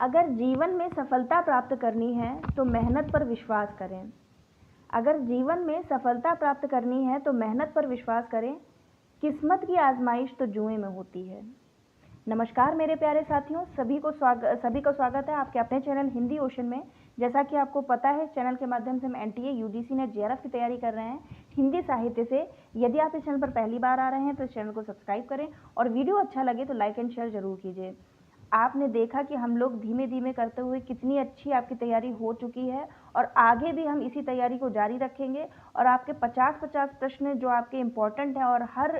अगर जीवन में सफलता प्राप्त करनी है तो मेहनत पर विश्वास करें। अगर जीवन में सफलता प्राप्त करनी है तो मेहनत पर विश्वास करें। किस्मत की आजमाइश तो जुए में होती है। नमस्कार मेरे प्यारे साथियों, सभी को स्वागत है आपके अपने चैनल हिंदी ओशन में। जैसा कि आपको पता है, चैनल के माध्यम से हम एनटीए, यूजीसी नेट, जेआरएफ की तैयारी कर रहे हैं हिंदी साहित्य से। यदि आप इस चैनल पर पहली बार आ रहे हैं तो इस चैनल को सब्सक्राइब करें और वीडियो अच्छा लगे तो लाइक एंड शेयर जरूर कीजिए। आपने देखा कि हम लोग धीमे धीमे करते हुए कितनी अच्छी आपकी तैयारी हो चुकी है और आगे भी हम इसी तैयारी को जारी रखेंगे। और आपके 50-50 प्रश्न जो आपके इम्पोर्टेंट हैं और हर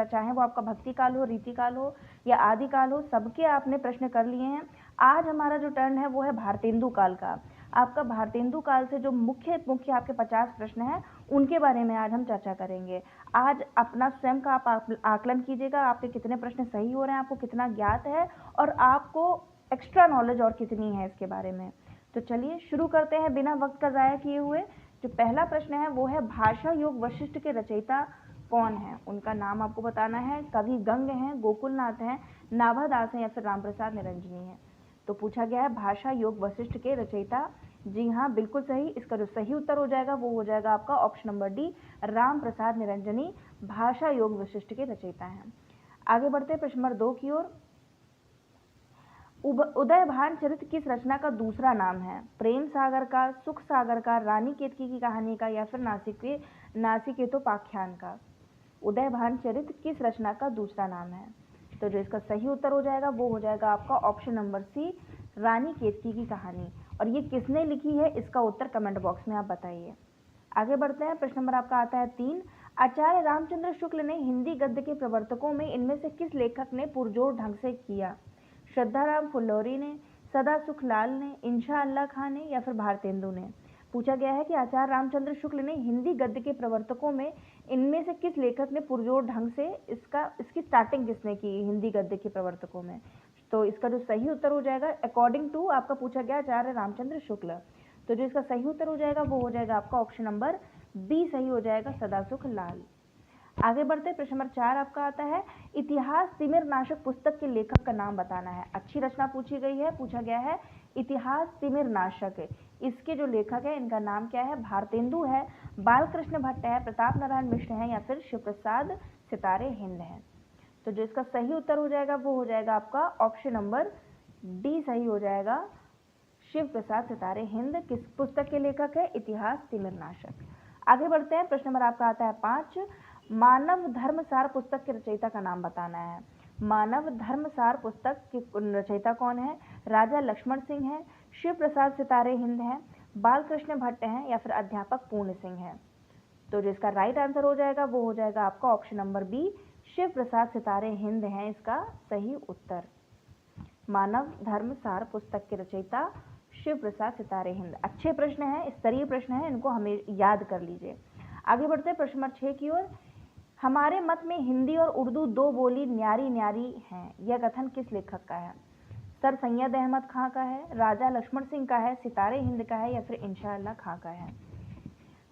चाहे वो आपका भक्ति काल हो, रीति काल हो या आदि काल हो, सबके आपने प्रश्न कर लिए हैं। आज हमारा जो टर्न है वो है भारतेंदु काल का। आपका भारतेंदु काल से जो मुख्य आपके 50 प्रश्न हैं उनके बारे में आज हम चर्चा करेंगे। आज अपना स्वयं का आप आकलन कीजिएगा, आपके कितने प्रश्न सही हो रहे हैं, आपको कितना ज्ञात है और आपको एक्स्ट्रा नॉलेज और कितनी है इसके बारे में। तो चलिए शुरू करते हैं बिना वक्त का ज़ाया किए हुए। जो पहला प्रश्न है वो है भाषा योग वशिष्ठ के रचयिता कौन है। उनका नाम आपको बताना है। कवि गंग हैं, गोकुलनाथ हैं, नाभादास हैं या फिर रामप्रसाद निरंजनी है। तो पूछा गया है भाषा योग वशिष्ठ के रचयिता। जी हाँ, बिल्कुल सही। इसका जो सही उत्तर हो जाएगा वो हो जाएगा आपका option number D, Ramprasad Niranjani भाषा योग वशिष्ठ के रचयिता हैं। आगे बढ़ते हैं प्रश्न नंबर 2 की ओर। उदयभान चरित्र किस रचना का दूसरा नाम है। प्रेम सागर का, सुख सागर का, रानी केतकी की कहानी का या फिर नासिकेतोपाख्यान का। उदयभान चरित्र किस रचना का दूसरा नाम है। तो जो इसका सही उत्तर हो जाएगा वो हो जाएगा आपका ऑप्शन नंबर सी, रानी केतकी की कहानी। और ये किसने लिखी है इसका उत्तर कमेंट बॉक्स में आप बताइए। आगे बढ़ते हैं। प्रश्न नंबर आपका आता है 3। आचार्य रामचंद्र शुक्ल ने हिंदी गद्य के प्रवर्तकों में इनमें से किस लेखक ने पुरजोर ढंग से किया। श्रद्धाराम फुल्लौरी ने, सदा सुख लाल ने, इंशा अल्लाह खां ने या फिर भारतेंदु ने। पूछा गया है कि आचार्य रामचंद्र शुक्ल ने हिंदी गद्य के प्रवर्तकों में इनमें से किस लेखक ने पुरजोर ढंग से इसकी स्टार्टिंग किसने की हिंदी गद्य के प्रवर्तकों में। तो इसका जो सही उत्तर हो जाएगा अकॉर्डिंग टू आपका पूछा गया आचार्य रामचंद्र शुक्ल। तो जो इसका सही उत्तर हो जाएगा वो हो जाएगा आपका ऑप्शन नंबर बी सही हो जाएगा, सदासुख लाल। आगे बढ़ते प्रश्न नंबर 4 आपका आता है इतिहास तिमिर नाशक पुस्तक के लेखक का नाम बताना है। अच्छी रचना पूछी गई है। पूछा गया है इतिहास तिमिर नाशक, इसके जो लेखक है इनका नाम क्या है। भारतेंदु है, बालकृष्ण भट्ट है, प्रताप नारायण मिश्र है या फिर शिव प्रसाद सितारे हिंद है। तो जो इसका सही उत्तर हो जाएगा वो हो जाएगा आपका ऑप्शन नंबर डी सही हो जाएगा, शिव प्रसाद सितारे हिंद किस पुस्तक के लेखक है, इतिहास तिमिर नाशक। आगे बढ़ते हैं। प्रश्न नंबर आपका आता है 5। मानव धर्मसार पुस्तक के रचयिता का नाम बताना है। मानव धर्मसार पुस्तक के रचयिता कौन है। राजा लक्ष्मण सिंह है, शिव प्रसाद सितारे हिंद है, बालकृष्ण भट्ट हैं या फिर अध्यापक पूर्ण सिंह है। तो जो इसका राइट आंसर हो जाएगा वो हो जाएगा आपका ऑप्शन नंबर बी, शिव प्रसाद सितारे हिंद है इसका सही उत्तर। मानव धर्मसार पुस्तक के रचयिता शिव प्रसाद सितारे हिंद। अच्छे प्रश्न हैं, स्तरीय प्रश्न हैं, इनको हमें याद कर लीजिए। आगे बढ़ते हैं प्रश्न नंबर 6 की ओर। हमारे मत में हिंदी और उर्दू दो बोली न्यारी न्यारी हैं, यह कथन किस लेखक का है। सर सैयद अहमद खां का है, राजा लक्ष्मण सिंह का है, सितारे हिंद का है या फिर इंशा अल्लाह खां का है।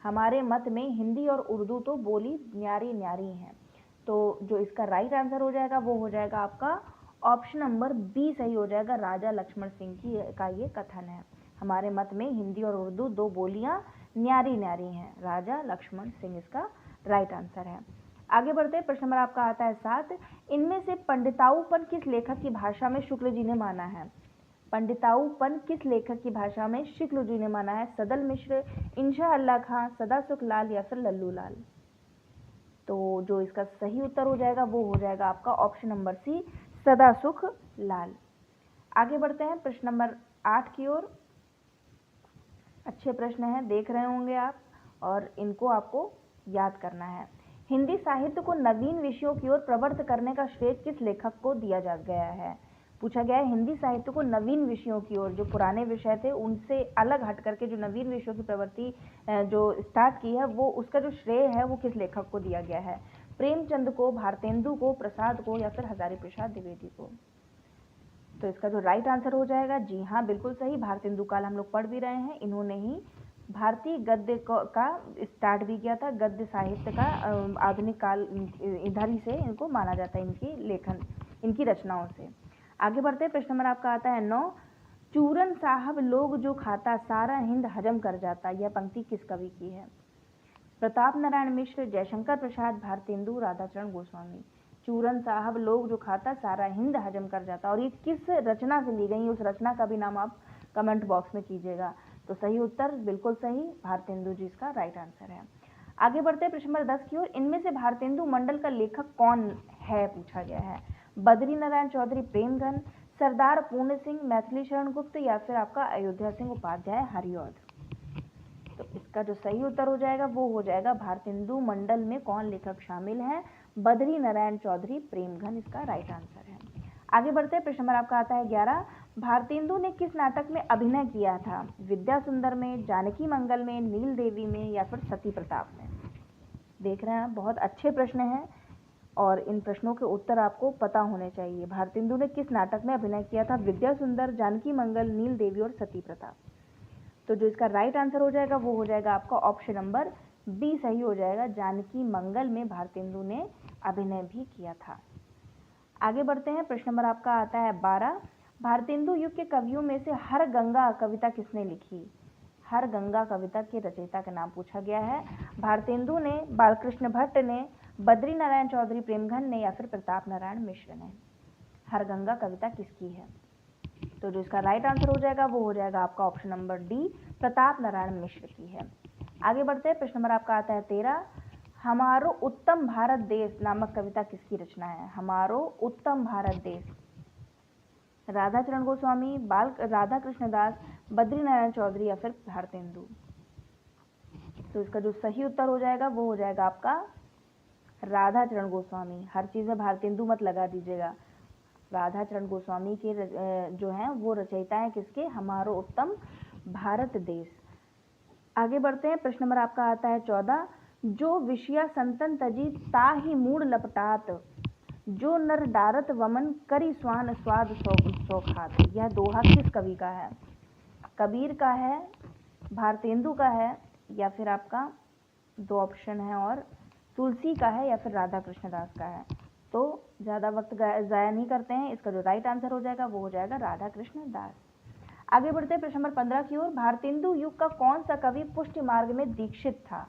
हमारे मत में हिंदी और उर्दू तो बोली न्यारी न्यारी हैं। तो जो इसका राइट आंसर हो जाएगा वो हो जाएगा आपका ऑप्शन नंबर बी सही हो जाएगा, राजा लक्ष्मण सिंह का ये कथन है। हमारे मत में हिंदी और उर्दू दो बोलियां न्यारी न्यारी हैं, राजा लक्ष्मण सिंह इसका राइट आंसर है। आगे बढ़ते हैं। प्रश्न नंबर आपका आता है 7। इनमें से पंडिताऊपन किस लेखक की भाषा में शुक्ल जी ने माना है। पंडिताऊपन किस लेखक की भाषा में शुक्ल जी ने माना है। सदल मिश्र, इंशा अल्लाह खां, सदासुख लाल या फिर लल्लू लाल। तो जो इसका सही उत्तर हो जाएगा वो हो जाएगा आपका ऑप्शन नंबर सी, सदासुख लाल। आगे बढ़ते हैं प्रश्न नंबर 8 की ओर। अच्छे प्रश्न हैं, देख रहे होंगे आप और इनको आपको याद करना है। हिंदी साहित्य को नवीन विषयों की ओर प्रवृत्त करने का श्रेय किस लेखक को दिया जा गया है। पूछा गया है हिंदी साहित्य को नवीन विषयों की ओर, जो पुराने विषय थे उनसे अलग हट करके जो नवीन विषयों की प्रवृत्ति जो स्टार्ट की है वो उसका जो श्रेय है वो किस लेखक को दिया गया है। प्रेमचंद को, भारतेंदु को, प्रसाद को या फिर हजारी प्रसाद द्विवेदी को। तो इसका जो राइट आंसर हो जाएगा, जी हाँ बिल्कुल सही, भारतेंदु काल हम लोग पढ़ भी रहे हैं। इन्होंने ही भारतीय गद्य का स्टार्ट भी किया था। गद्य साहित्य का आधुनिक काल इधर ही से इनको माना जाता है, इनकी लेखन, इनकी रचनाओं से। आगे बढ़ते हैं, प्रश्न नंबर आपका आता है 9। चूरन साहब लोग जो खाता सारा हिंद हजम कर जाता, यह पंक्ति किस कवि की है? प्रताप नारायण मिश्र, जयशंकर प्रसाद, भारतेंदु, राधाचरण गोस्वामी। चूरन साहब लोग जो खाता सारा हिंद हजम कर जाता, और ये किस रचना से ली गई, उस रचना का भी नाम आप कमेंट बॉक्स में कीजिएगा। तो सही उत्तर बिल्कुल सही, भारतेंदु जी इसका राइट आंसर है। आगे बढ़ते हैं प्रश्न नंबर 10 की ओर। इनमें से भारतेंदु मंडल का लेखक कौन है, पूछा गया है। बद्री नारायण चौधरी प्रेमघन, सरदार पूर्ण सिंह, मैथिली शरण गुप्त, या फिर आपका अयोध्या सिंह उपाध्याय हरिऔध। तो इसका जो सही उत्तर हो जाएगा वो हो जाएगा भारतेंदु मंडल में कौन लेखक शामिल हैं, बद्री नारायण चौधरी प्रेमघन इसका राइट आंसर है। आगे बढ़ते हैं, प्रश्न नंबर आपका आता है 11। भारतेंदु ने किस नाटक में अभिनय किया था? विद्या सुंदर में, जानकी मंगल में, नील देवी में, या फिर सती प्रताप में? देख रहे हैं, बहुत अच्छे प्रश्न हैं और इन प्रश्नों के उत्तर आपको पता होने चाहिए। भारतेंदु ने किस नाटक में अभिनय किया था? विद्या सुंदर, जानकी मंगल, नील देवी और सती प्रताप। तो जो इसका राइट आंसर हो जाएगा वो हो जाएगा आपका ऑप्शन नंबर बी सही हो जाएगा। जानकी मंगल में भारतेंदु ने अभिनय भी किया था। आगे बढ़ते हैं, प्रश्न नंबर आपका आता है 12। भारतेंदु युग के कवियों में से हर गंगा कविता किसने लिखी? हर गंगा कविता के रचयिता का नाम पूछा गया है। भारतेंदु ने, बालकृष्ण भट्ट ने, बद्री नारायण चौधरी प्रेमघन ने, या फिर प्रताप नारायण मिश्र ने? हर गंगा कविता किसकी है? तो जो इसका राइट आंसर हो जाएगा वो हो जाएगा आपका option number D, Pratap Narayan Mishra की है। आगे बढ़ते हैं, प्रश्न नंबर आपका आता है 13। हमारो उत्तम भारत देश नामक कविता किसकी रचना है? हमारो उत्तम भारत देश, राधाचरण गोस्वामी, बाल राधा कृष्णदास, बद्री नारायण चौधरी, या फिर भारतेंदु? तो इसका जो सही उत्तर हो जाएगा वो हो जाएगा आपका राधाचरण गोस्वामी। हर चीज में भारतेंदु मत लगा दीजिएगा। राधाचरण गोस्वामी के जो हैं वो रचयिता हैं किसके? हमारो उत्तम भारत देश। आगे बढ़ते हैं, प्रश्न नंबर आपका आता है 14। जो विषया संतन तजी ताहि मूड लपटात, जो नर डारत वमन करी स्वान स्वाद सौखात। यह दोहा किस कवि का है? कबीर का है, भारतेंदु का है, या फिर आपका दो ऑप्शन है, और तुलसी का है, या फिर राधा कृष्णदास का है? तो ज़्यादा वक्त ज़ाया नहीं करते हैं, इसका जो राइट आंसर हो जाएगा वो हो जाएगा राधा कृष्णदास। आगे बढ़ते हैं प्रश्न नंबर 15 की ओर। भारतेंदु युग का कौन सा कवि पुष्टि मार्ग में दीक्षित था?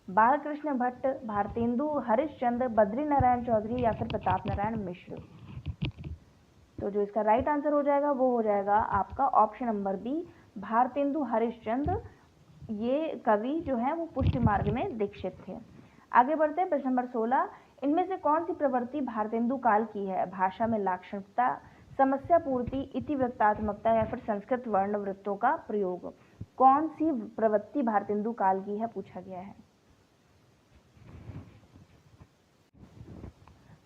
बालकृष्ण भट्ट, भारतेंदु, हरिश्चंद्र, बद्री नारायण चौधरी, या फिर प्रताप नारायण मिश्र? तो जो इसका राइट आंसर हो जाएगा वो हो जाएगा आपका option number B, Bharatendu Harishchandra. ये कवि जो है वो पुष्टि मार्ग में दीक्षित थे। आगे बढ़ते हैं, प्रश्न नंबर 16। इनमें से कौन सी प्रवृत्ति भारतेंदु काल की है? भाषा में लाक्षणिकता, समस्या पूर्ति, इतिवृत्तात्मकता, या फिर संस्कृत वर्ण वृत्तों का प्रयोग? कौन सी प्रवृत्ति भारतेंदु काल की है, पूछा गया है।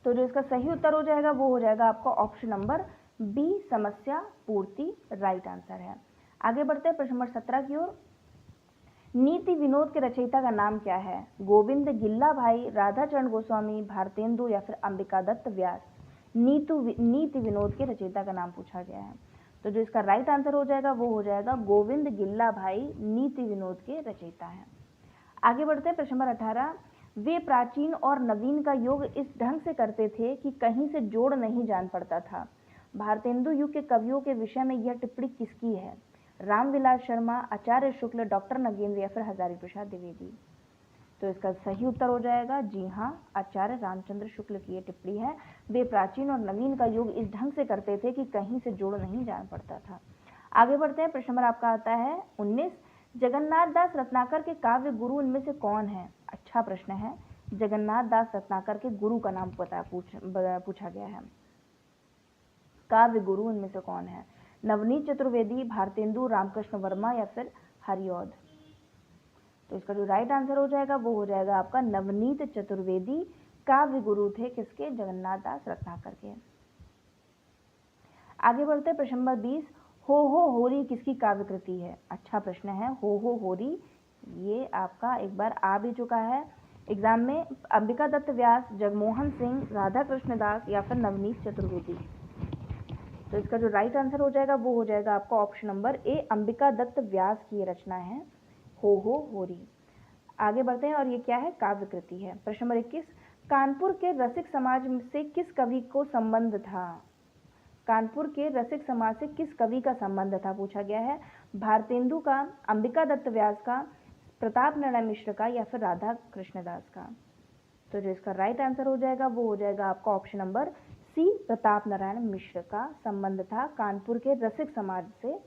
तो जो इसका सही उत्तर हो जाएगा वो हो जाएगा आपका ऑप्शन नंबर बी, समस्या पूर्ति राइट आंसर है। आगे बढ़ते हैं प्रश्न नंबर 17 की ओर। नीति विनोद के रचयिता का नाम क्या है? गोविंद गिल्ला भाई, राधाचरण गोस्वामी, भारतेंदु, या फिर अंबिका दत्त व्यास? नीति विनोद के रचयिता का नाम पूछा गया है। तो जो इसका राइट आंसर हो जाएगा वो हो जाएगा गोविंद गिल्ला भाई, नीति विनोद के रचयिता हैं। आगे बढ़ते हैं प्रश्न नंबर 18। वे प्राचीन और नवीन का योग इस ढंग से करते थे कि कहीं से जोड़ नहीं जान पड़ता था। भारतेंदु युग के कवियों के विषय में यह टिप्पणी किसकी है? रामविलास शर्मा, आचार्य शुक्ल, डॉक्टर नगेंद्र, या फिर हजारी प्रसाद द्विवेदी? तो इसका सही उत्तर हो जाएगा जी हाँ, आचार्य रामचंद्र शुक्ल की ये टिप्पणी है। वे प्राचीन और नवीन का योग इस ढंग से करते थे कि कहीं से जोड़ नहीं जान पड़ता था। आगे बढ़ते हैं, प्रश्न नंबर आपका आता है 19। जगन्नाथ दास रत्नाकर के काव्य गुरु इनमें से कौन है? अच्छा प्रश्न है। जगन्नाथ दास रत्नाकर के गुरु का नाम पूछा गया है। काव्य गुरु इनमें से कौन है? नवनीत चतुर्वेदी, भारतेंदु, रामकृष्ण वर्मा, या फिर हरिऔध? तो इसका जो राइट आंसर हो जाएगा वो हो जाएगा आपका नवनीत चतुर्वेदी काव्य गुरु थे किसके? जगन्नाथ दास रत्नाकर के। आगे बढ़ते हैं, प्रश्न नंबर 20। हो होरी किसकी काव्य कृति है? अच्छा प्रश्न है। हो होरी ये आपका एक बार आ भी चुका है एग्जाम में। अंबिका दत्त व्यास, जगमोहन सिंह, राधा कृष्णदास, या फिर नवनीत चतुर्वेदी? तो इसका जो राइट आंसर हो जाएगा वो हो जाएगा आपका option number A, Ambika Datt Vyas की रचना है हो होरी। आगे बढ़ते हैं, और ये क्या है? काव्य कृति है। प्रश्न नंबर 21। कानपुर के रसिक समाज से किस कवि को संबंध था? कानपुर के रसिक समाज से किस कवि का संबंध था पूछा गया है। भारतेंदु का, अंबिका दत्त व्यास का, प्रताप नारायण मिश्र का या फिर राधा कृष्णदास का। तो जो इसका राइट आंसर हो जाएगा वो हो जाएगा आपका option number C, Pratap Narayan Mishra का संबंध था कानपुर के रसिक समाज से।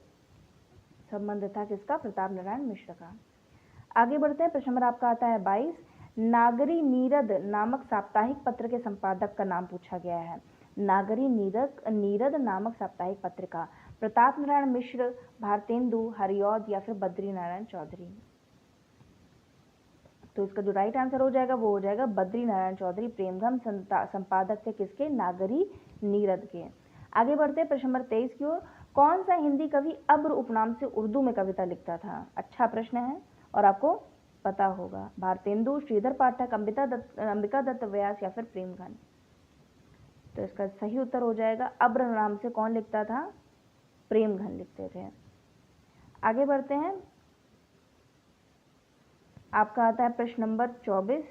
संबंध था किसका? प्रताप नारायण मिश्र का। आगे बढ़ते हैं, प्रश्न नंबर आपका आता है 22। नागरी नीरद नामक साप्ताहिक पत्र के संपादक का नाम पूछा गया है। नागरी नीरद नामक साप्ताहिक पत्र का प्रताप नारायण मिश्र, भारतेंदु, हरिऔध या फिर बद्री नारायण चौधरी। तो इसका जो राइट आंसर हो जाएगा वो हो जाएगा बद्री नारायण चौधरी प्रेमधन संपादक थे किसके? नागरी नीरद के। आगे बढ़ते हैं प्रश्न नंबर 23 की ओर। कौन सा हिंदी कवि अब्र उपनाम से उर्दू में कविता लिखता था? अच्छा प्रश्न है और आपको पता होगा। भारतेंदु, श्रीधर पाठक, अंबिका दत्त व्यास या फिर प्रेमघन। तो इसका सही उत्तर हो जाएगा अब्र नाम से कौन लिखता था? प्रेमघन लिखते थे। आगे बढ़ते हैं, आपका आता है प्रश्न नंबर 24।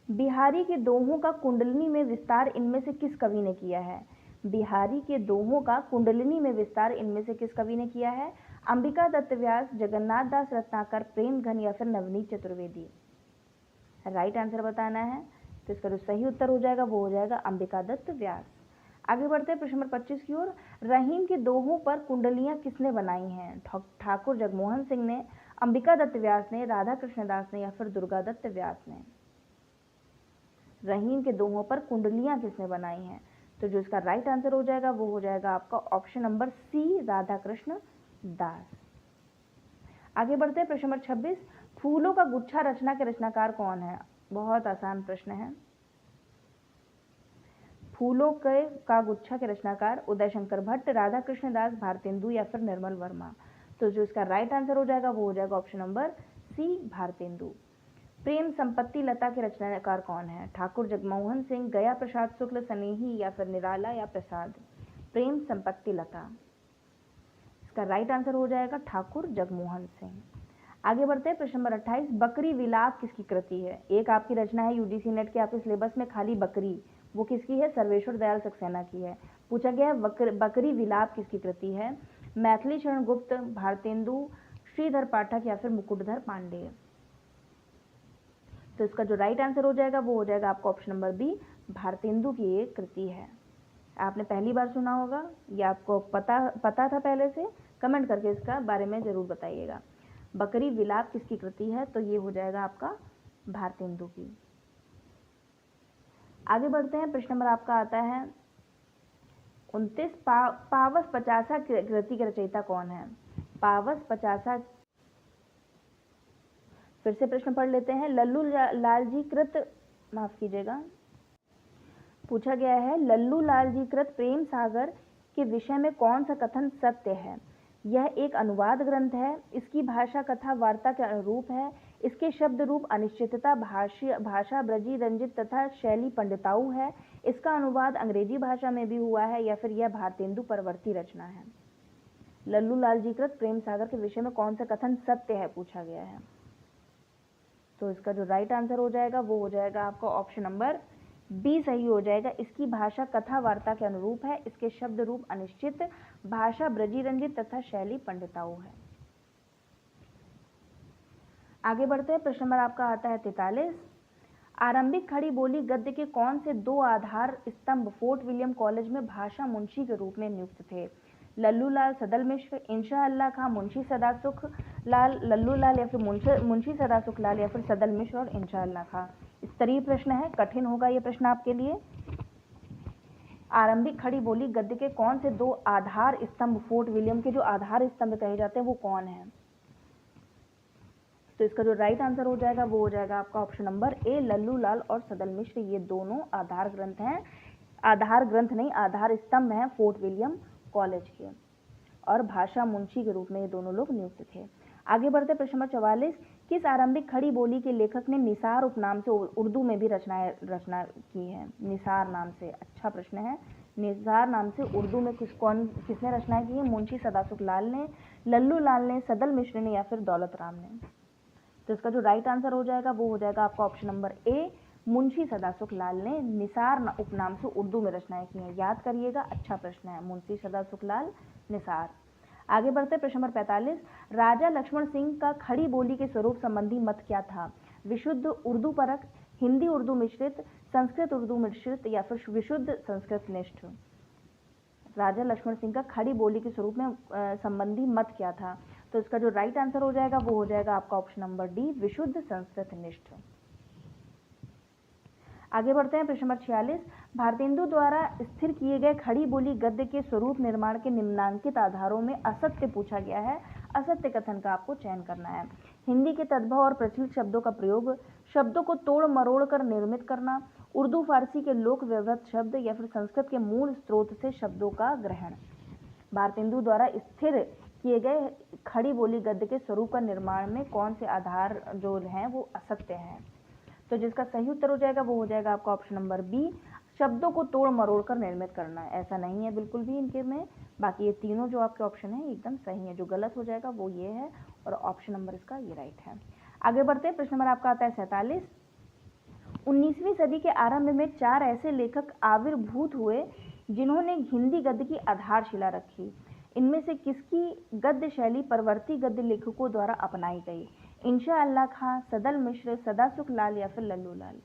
बिहारी के दोहों का कुंडलिनी में विस्तार इनमें से किस कवि ने किया है? बिहारी के दोहों का कुंडलिनी में विस्तार इनमें से किस कवि ने किया है? अंबिका दत्त व्यास, जगन्नाथ दास रत्नाकर, प्रेमघन या फिर नवनीत चतुर्वेदी। राइट आंसर बताना है। तो इसका जो सही उत्तर हो जाएगा वो हो जाएगा अंबिका दत्त व्यास। आगे बढ़ते हैं प्रश्न नंबर 25 की ओर। रहीम के दोहों पर कुंडलियां किसने बनाई हैं? ठाकुर जगमोहन सिंह ने, अंबिका दत्त व्यास ने, राधा कृष्णदास ने या फिर दुर्गा दत्त व्यास ने। रहीम के दोहों पर कुंडलियां किसने बनाई हैं? तो जो इसका राइट आंसर हो जाएगा वो हो जाएगा आपका option number C, Radha Krishna Das. आगे बढ़ते हैं प्रश्न नंबर 26। फूलों का गुच्छा रचना के रचनाकार कौन है? बहुत आसान प्रश्न है। फूलों का गुच्छा के रचनाकार उदय शंकर भट्ट, राधा कृष्ण दास, भारतेंदु या फिर निर्मल वर्मा। तो जो इसका राइट आंसर हो जाएगा वो हो जाएगा ऑप्शन नंबर सी, भारतेंदु। प्रेम संपत्ति लता के रचनाकार कौन है? ठाकुर जगमोहन सिंह, गया प्रसाद शुक्ल, स्नेही या फिर निराला या प्रसाद। प्रेम संपत्ति लता, इसका राइट आंसर हो जाएगा ठाकुर जगमोहन सिंह। आगे बढ़ते हैं प्रश्न नंबर 28। बकरी विलाप किसकी कृति है? एक आपकी रचना है यूजीसी नेट के आपके सिलेबस में खाली बकरी, वो किसकी है? सर्वेश्वर दयाल सक्सेना की है। पूछा गया है बकरी विलाप किसकी कृति है? मैथिली शरण गुप्त, भारतेंदु, श्रीधर पाठक या फिर मुकुटधर पांडेय। तो इसका जो राइट आंसर हो जाएगा वो हो जाएगा आपका ऑप्शन नंबर बी, भारतेंदु की एक कृति है। आपने पहली बार सुना होगा या आपको पता था पहले से? कमेंट करके इसका बारे में जरूर बताइएगा। बकरी विलाप किसकी कृति है? तो ये हो जाएगा आपका भारतेंदु की। आगे बढ़ते हैं, प्रश्न नंबर आपका आता है 29। पावस पचासा कृति के रचयिता कौन है? पावस पचासा, फिर से प्रश्न पढ़ लेते हैं। लल्लू लाल जी कृत, माफ कीजिएगा, पूछा गया है लल्लू लाल जी कृत प्रेम सागर के विषय में कौन सा कथन सत्य है? यह एक अनुवाद ग्रंथ है, इसकी भाषा कथा वार्ता के अनुरूप है, इसके शब्द रूप अनिश्चितता, भाषा ब्रजी रंजित तथा शैली पंडिताऊ है, इसका अनुवाद अंग्रेजी भाषा में भी हुआ है या फिर यह भारतेंदु परवर्ती रचना है। लल्लू लाल जी कृत प्रेम सागर के विषय में कौन सा कथन सत्य है पूछा गया है। तो इसका जो राइट आंसर हो जाएगा वो हो जाएगा आपका ऑप्शन नंबर बी सही हो जाएगा। इसकी भाषा कथा वार्ता के अनुरूप है, इसके शब्द रूप अनिश्चित, भाषा ब्रजी रंजित तथा शैली पंडिताऊ है। आगे बढ़ते हैं, प्रश्न नंबर आपका आता है 43। आरंभिक खड़ी बोली गद्य के कौन से दो आधार स्तंभ फोर्ट विलियम कॉलेज में भाषा मुंशी के रूप में नियुक्त थे? लल्लू लाल, सदल मिश्र, इंशा अल्लाह खां, मुंशी सदासुख लाल, लल्लू लाल या फिर मुंशी सदासुख लाल या फिर सदल मिश्र और इंशा अल्लाह खां। स्तरीय प्रश्न है, कठिन होगा ये प्रश्न आपके लिए। आरंभिक खड़ी बोली गद्य के कौन से दो आधार स्तंभ, फोर्ट विलियम के जो आधार स्तंभ कहे जाते हैं वो कौन है? तो इसका जो राइट आंसर हो जाएगा वो हो जाएगा आपका ऑप्शन नंबर ए, लल्लू लाल और सदल मिश्र। ये दोनों आधार ग्रंथ हैं, आधार ग्रंथ नहीं आधार स्तंभ हैं फोर्ट विलियम कॉलेज के, और भाषा मुंशी के रूप में ये दोनों लोग नियुक्त थे। आगे बढ़ते प्रश्न नंबर 44। किस आरंभिक खड़ी बोली के लेखक ने निसार उपनाम से उर्दू में भी रचना की है? निसार नाम से, अच्छा प्रश्न है। निसार नाम से उर्दू में किसने रचना की है? मुंशी सदासुख लाल ने, लल्लू लाल ने, सदल मिश्र ने या फिर दौलत राम ने। तो इसका जो राइट आंसर हो जाएगा वो हो जाएगा आपका ऑप्शन नंबर ए, मुंशी सदासुख लाल ने निसार उपनाम से उर्दू में रचनाएं की हैं? याद करिएगा, अच्छा प्रश्न है, मुंशी सदासुख लाल निसार। आगे बढ़ते प्रश्न नंबर 45, राजा लक्ष्मण सिंह का खड़ी बोली के स्वरूप संबंधी मत क्या था? विशुद्ध उर्दू परक, हिंदी उर्दू मिश्रित, संस्कृत उर्दू मिश्रित या फिर विशुद्ध संस्कृत निष्ठ? राजा लक्ष्मण सिंह का खड़ी बोली के स्वरूप में संबंधी मत क्या था? तो इसका जो राइट आंसर हो जाएगा वो हो जाएगा आपका ऑप्शन नंबर डी, विशुद्ध संस्कृत निष्ठ। आगे बढ़ते हैं प्रश्न नंबर 46, भारतेंदु द्वारा स्थिर किए गए खड़ी बोली गद्य के स्वरूप निर्माण के निम्नांकित आधारों में असत्य पूछा गया है। असत्य कथन का आपको चयन करना है। हिंदी के तद्भव और प्रचलित शब्दों का प्रयोग, शब्दों को तोड़ मरोड़ कर निर्मित करना, उर्दू फारसी के लोक व्यवहृत शब्द या फिर संस्कृत के मूल स्रोत से शब्दों का ग्रहण। भारतेंदु द्वारा स्थिर किए गए खड़ी बोली गद्य के स्वरूप का निर्माण में कौन से आधार जो हैं वो असत्य हैं? तो जिसका सही उत्तर हो जाएगा वो हो जाएगा आपका ऑप्शन नंबर बी, शब्दों को तोड़ मरोड़ कर निर्मित करना। ऐसा नहीं है बिल्कुल भी इनके में। बाकी ये तीनों जो आपके ऑप्शन है एकदम सही है। जो गलत हो जाएगा वो ये है और ऑप्शन नंबर इसका ये राइट है। आगे बढ़ते हैं, प्रश्न नंबर आपका आता है 47, 19वीं सदी के आरंभ में 4 ऐसे लेखक आविर्भूत हुए जिन्होंने हिंदी गद्य की आधारशिला रखी। इनमें से किसकी गद्य शैली परवर्ती गद्य लेखकों द्वारा अपनाई गई? इंशा अल्लाह खां, सदल मिश्र, सदासुख लाल या फिर लल्लू लाल?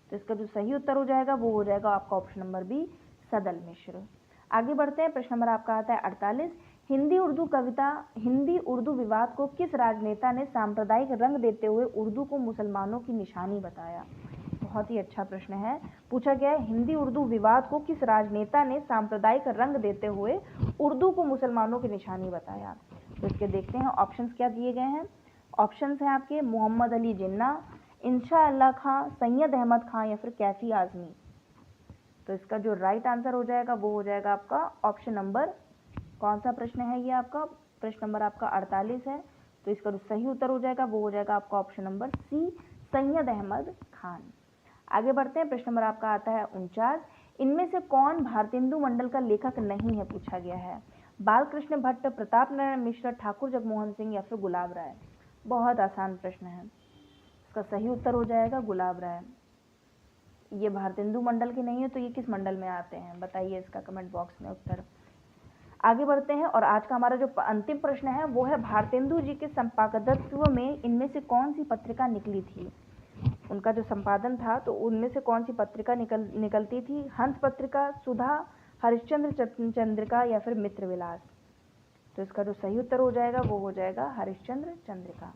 तो इसका जो सही उत्तर हो जाएगा वो हो जाएगा आपका ऑप्शन नंबर बी, सदल मिश्र। आगे बढ़ते हैं, प्रश्न नंबर आपका आता है 48, हिंदी उर्दू विवाद को किस राजनेता ने सांप्रदायिक रंग देते हुए उर्दू को मुसलमानों की निशानी बताया? बहुत ही अच्छा प्रश्न है। पूछा गया है हिंदी उर्दू विवाद को किस राजनेता ने सांप्रदायिक रंग देते हुए उर्दू को मुसलमानों की निशानी बताया? तो इसके देखते हैं ऑप्शंस क्या दिए गए हैं। ऑप्शंस हैं आपके मोहम्मद अली जिन्ना, इंशा अल्लाह खां, सैयद अहमद खां या फिर कैफी आजमी? तो इसका जो राइट आंसर हो जाएगा वो हो जाएगा आपका ऑप्शन नंबर, कौन सा प्रश्न है ये आपका? प्रश्न नंबर आपका 48 है। तो इसका जो सही उत्तर हो जाएगा वो हो जाएगा आपका option number C, Syed Ahmad Khan. आगे बढ़ते हैं, प्रश्न नंबर आपका आता है 49, इनमें से कौन भारतेंदु मंडल का लेखक नहीं है? पूछा गया है। बालकृष्ण भट्ट, प्रताप नारायण मिश्र, ठाकुर जगमोहन सिंह या फिर गुलाब राय? बहुत आसान प्रश्न है। इसका सही उत्तर हो जाएगा गुलाब राय। ये भारतेंदु मंडल के नहीं है तो ये किस मंडल में आते हैं? बताइए इसका कमेंट बॉक्स में उत्तर। आगे बढ़ते हैं और आज का हमारा जो अंतिम प्रश्न है वो है भारतेंदु जी के संपादकत्व में इनमें से कौन सी पत्रिका निकली थी? उनका जो संपादन था तो उनमें से कौन सी पत्रिका निकलती थी? हंस पत्रिका, सुधा, हरिश्चंद्र चंद्रिका या फिर मित्र विलास? तो इसका जो सही उत्तर हो जाएगा वो हो जाएगा हरिश्चंद्र चंद्रिका।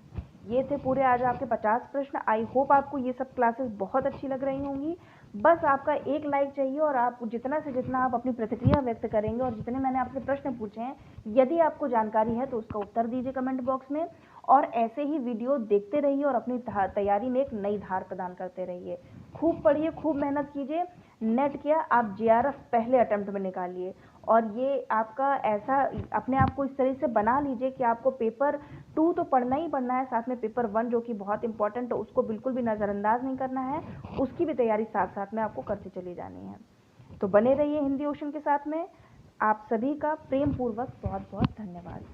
ये थे पूरे आज आपके 50 प्रश्न। आई होप आपको ये सब क्लासेस बहुत अच्छी लग रही होंगी। बस आपका एक लाइक चाहिए और आप जितना से जितना आप अपनी प्रतिक्रिया व्यक्त करेंगे और जितने मैंने आपसे प्रश्न पूछे हैं यदि आपको जानकारी है तो उसका उत्तर दीजिए कमेंट बॉक्स में। और ऐसे ही वीडियो देखते रहिए और अपनी तैयारी में एक नई धार प्रदान करते रहिए। खूब पढ़िए, खूब मेहनत कीजिए। नेट किया आप JRF पहले अटेम्प्ट में निकालिए और ये आपका ऐसा अपने आप को इस तरह से बना लीजिए कि आपको पेपर 2 तो पढ़ना ही पढ़ना है, साथ में पेपर 1 जो कि बहुत इंपॉर्टेंट है उसको बिल्कुल भी नज़रअंदाज नहीं करना है। उसकी भी तैयारी साथ साथ में आपको करती चली जानी है। तो बने रहिए हिंदी ओशन के साथ में। आप सभी का प्रेम पूर्वक बहुत बहुत धन्यवाद।